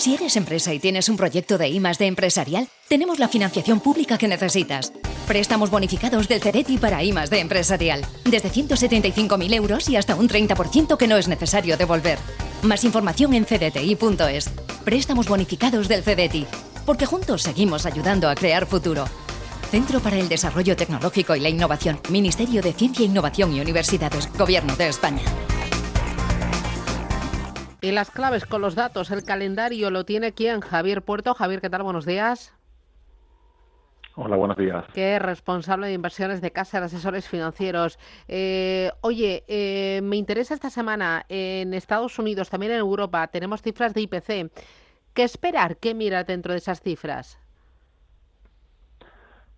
Si eres empresa y tienes un proyecto de I+D empresarial, tenemos la financiación pública que necesitas. Préstamos bonificados del CEDETI para I+D empresarial. Desde 175.000 euros y hasta un 30% que no es necesario devolver. Más información en cdti.es. Préstamos bonificados del CEDETI. Porque juntos seguimos ayudando a crear futuro. Centro para el Desarrollo Tecnológico y la Innovación. Ministerio de Ciencia, Innovación y Universidades. Gobierno de España. Y las claves con los datos, el calendario lo tiene ¿quién? Javier Puerto. Javier, ¿qué tal? Buenos días. Hola, buenos días. Que es responsable de inversiones de Caser Asesores Financieros. Me interesa esta semana en Estados Unidos, también en Europa, tenemos cifras de IPC. ¿Qué esperar? ¿Qué mirar dentro de esas cifras?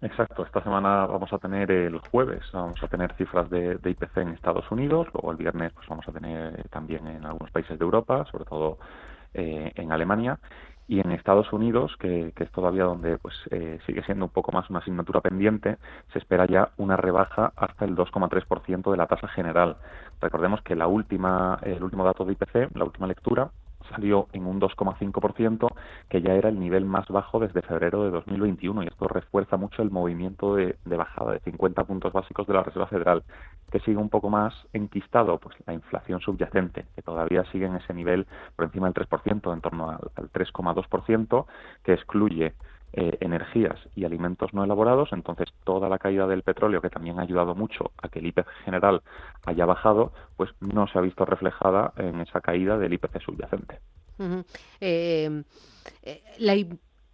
Exacto, esta semana vamos a tener el jueves, vamos a tener cifras de IPC en Estados Unidos, luego el viernes pues vamos a tener también en algunos países de Europa, sobre todo en Alemania, y en Estados Unidos, que es todavía donde pues sigue siendo un poco más una asignatura pendiente, se espera ya una rebaja hasta el 2,3% de la tasa general. Recordemos que el último dato de IPC, la última lectura, salió en un 2,5%, que ya era el nivel más bajo desde febrero de 2021, y esto refuerza mucho el movimiento de bajada de 50 puntos básicos de la Reserva Federal. Que sigue un poco más enquistado, pues la inflación subyacente, que todavía sigue en ese nivel por encima del 3%, en torno al 3,2%, que excluye energías y alimentos no elaborados. Entonces toda la caída del petróleo, que también ha ayudado mucho a que el IPC general haya bajado, pues no se ha visto reflejada en esa caída del IPC subyacente. Uh-huh.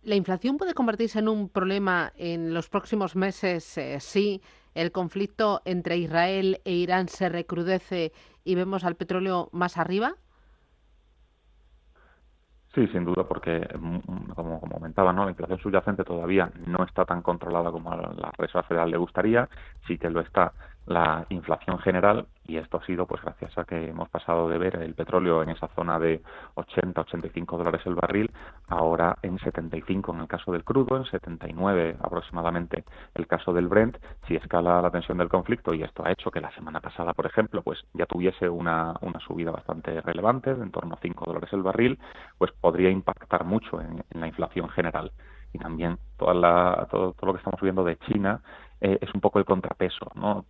La inflación puede convertirse en un problema en los próximos meses si el conflicto entre Israel e Irán se recrudece y vemos al petróleo más arriba. Sí, sin duda, porque como comentaba, ¿no? La inflación subyacente todavía no está tan controlada como a la Reserva Federal le gustaría. Sí que lo está la inflación general, y esto ha sido pues gracias a que hemos pasado de ver el petróleo en esa zona de 80-85 dólares el barril, ahora en 75 en el caso del crudo, en 79 aproximadamente el caso del Brent. Si escala la tensión del conflicto, y esto ha hecho que la semana pasada, por ejemplo, pues ya tuviese una subida bastante relevante, de en torno a 5 dólares el barril, pues podría impactar mucho en la inflación general. Y también todo lo que estamos viendo de China es un poco el contrapeso, ¿no?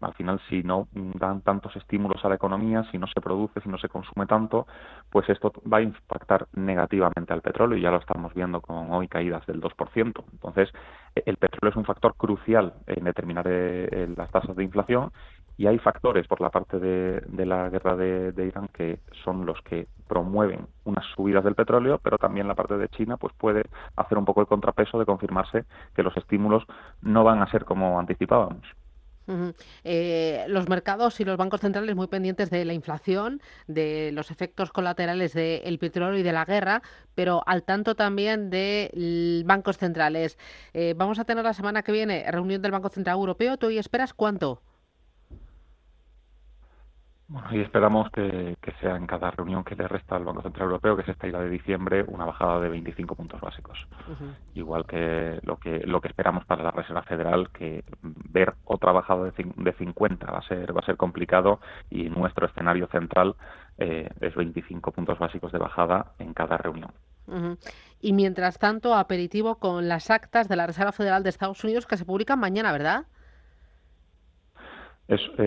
Al final, si no dan tantos estímulos a la economía, si no se produce, si no se consume tanto, pues esto va a impactar negativamente al petróleo, y ya lo estamos viendo con hoy caídas del 2%. Entonces, el petróleo es un factor crucial en determinar las tasas de inflación, y hay factores por la parte de la guerra de Irán que son los que promueven unas subidas del petróleo, pero también la parte de China pues puede hacer un poco el contrapeso de confirmarse que los estímulos no van a ser como anticipábamos. Uh-huh. Los mercados y los bancos centrales muy pendientes de la inflación, de los efectos colaterales del petróleo y de la guerra, pero al tanto también de bancos centrales. Vamos a tener la semana que viene reunión del Banco Central Europeo. ¿Tú hoy esperas cuánto? Bueno, y esperamos que sea en cada reunión que le resta al Banco Central Europeo, que es esta ida de diciembre, una bajada de 25 puntos básicos. Uh-huh. Igual que lo que esperamos para la Reserva Federal, que ver otra bajada de 50 va a ser complicado, y nuestro escenario central es 25 puntos básicos de bajada en cada reunión. Uh-huh. Y mientras tanto, aperitivo con las actas de la Reserva Federal de Estados Unidos, que se publican mañana, ¿verdad?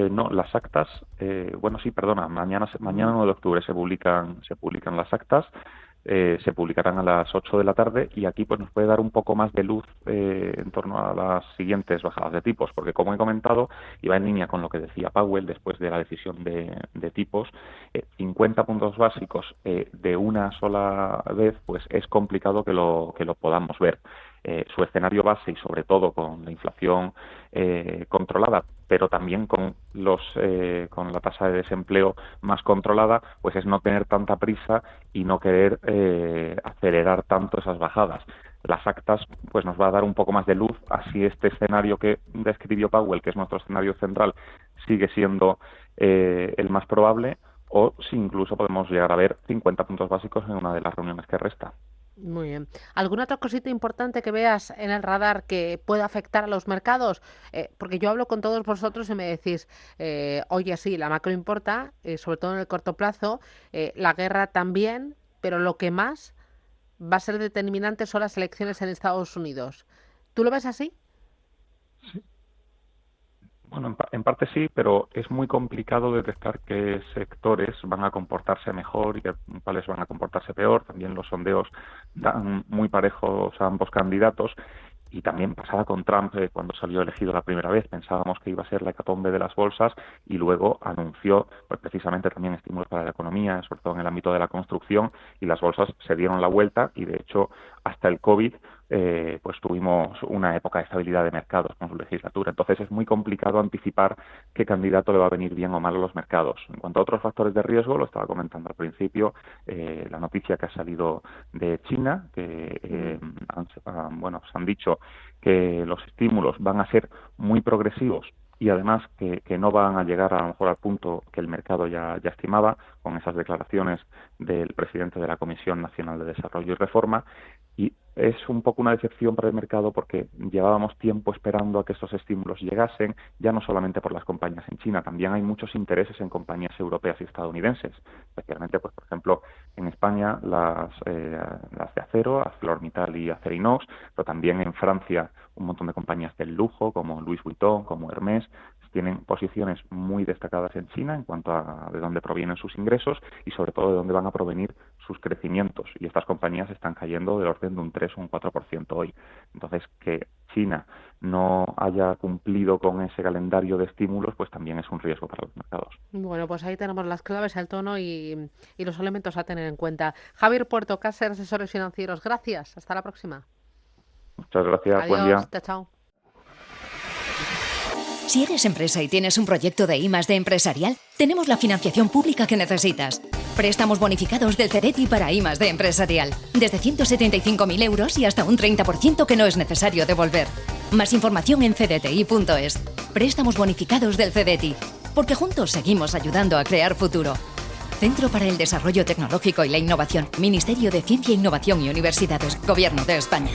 No, las actas, mañana 9 de octubre se publican las actas, se publicarán a las 8 de la tarde, y aquí pues nos puede dar un poco más de luz en torno a las siguientes bajadas de tipos, porque como he comentado, y va en línea con lo que decía Powell después de la decisión de tipos, 50 puntos básicos de una sola vez, pues es complicado que lo podamos ver. Su escenario base, y sobre todo con la inflación controlada, pero también con la tasa de desempleo más controlada, pues es no tener tanta prisa y no querer acelerar tanto esas bajadas. Las actas pues nos va a dar un poco más de luz, así este escenario que describió Powell, que es nuestro escenario central, sigue siendo el más probable, o si incluso podemos llegar a ver 50 puntos básicos en una de las reuniones que resta. Muy bien. ¿Alguna otra cosita importante que veas en el radar que pueda afectar a los mercados? Porque yo hablo con todos vosotros y me decís, oye, sí, la macro importa, sobre todo en el corto plazo, la guerra también, pero lo que más va a ser determinante son las elecciones en Estados Unidos. ¿Tú lo ves así? Bueno, en parte sí, pero es muy complicado detectar qué sectores van a comportarse mejor y cuáles van a comportarse peor. También los sondeos dan muy parejos a ambos candidatos. Y también pasaba con Trump cuando salió elegido la primera vez. Pensábamos que iba a ser la hecatombe de las bolsas y luego anunció pues, precisamente también estímulos para la economía, sobre todo en el ámbito de la construcción, y las bolsas se dieron la vuelta y, de hecho, hasta el COVID pues tuvimos una época de estabilidad de mercados con su legislatura. Entonces es muy complicado anticipar qué candidato le va a venir bien o mal a los mercados. En cuanto a otros factores de riesgo, lo estaba comentando al principio, la noticia que ha salido de China, que se han dicho que los estímulos van a ser muy progresivos y además que no van a llegar a lo mejor al punto que el mercado ya estimaba, con esas declaraciones del presidente de la Comisión Nacional de Desarrollo y Reforma. Y es un poco una decepción para el mercado porque llevábamos tiempo esperando a que estos estímulos llegasen, ya no solamente por las compañías en China, también hay muchos intereses en compañías europeas y estadounidenses, especialmente, pues por ejemplo, en España las de acero, ArcelorMittal y Acerinox, pero también en Francia un montón de compañías del lujo como Louis Vuitton, como Hermès, tienen posiciones muy destacadas en China en cuanto a de dónde provienen sus ingresos y sobre todo de dónde van a provenir sus crecimientos. Y estas compañías están cayendo del orden de un 3 o un 4% hoy. Entonces, que China no haya cumplido con ese calendario de estímulos, pues también es un riesgo para los mercados. Bueno, pues ahí tenemos las claves, el tono y los elementos a tener en cuenta. Javier Puerto, Caser Asesores Financieros, gracias. Hasta la próxima. Muchas gracias. Adiós, buen día. Chao. Si eres empresa y tienes un proyecto de I+D empresarial, tenemos la financiación pública que necesitas. Préstamos bonificados del CEDETI para I+D empresarial. Desde 175.000 euros y hasta un 30% que no es necesario devolver. Más información en cdti.es. Préstamos bonificados del CEDETI. Porque juntos seguimos ayudando a crear futuro. Centro para el Desarrollo Tecnológico y la Innovación. Ministerio de Ciencia, Innovación y Universidades. Gobierno de España.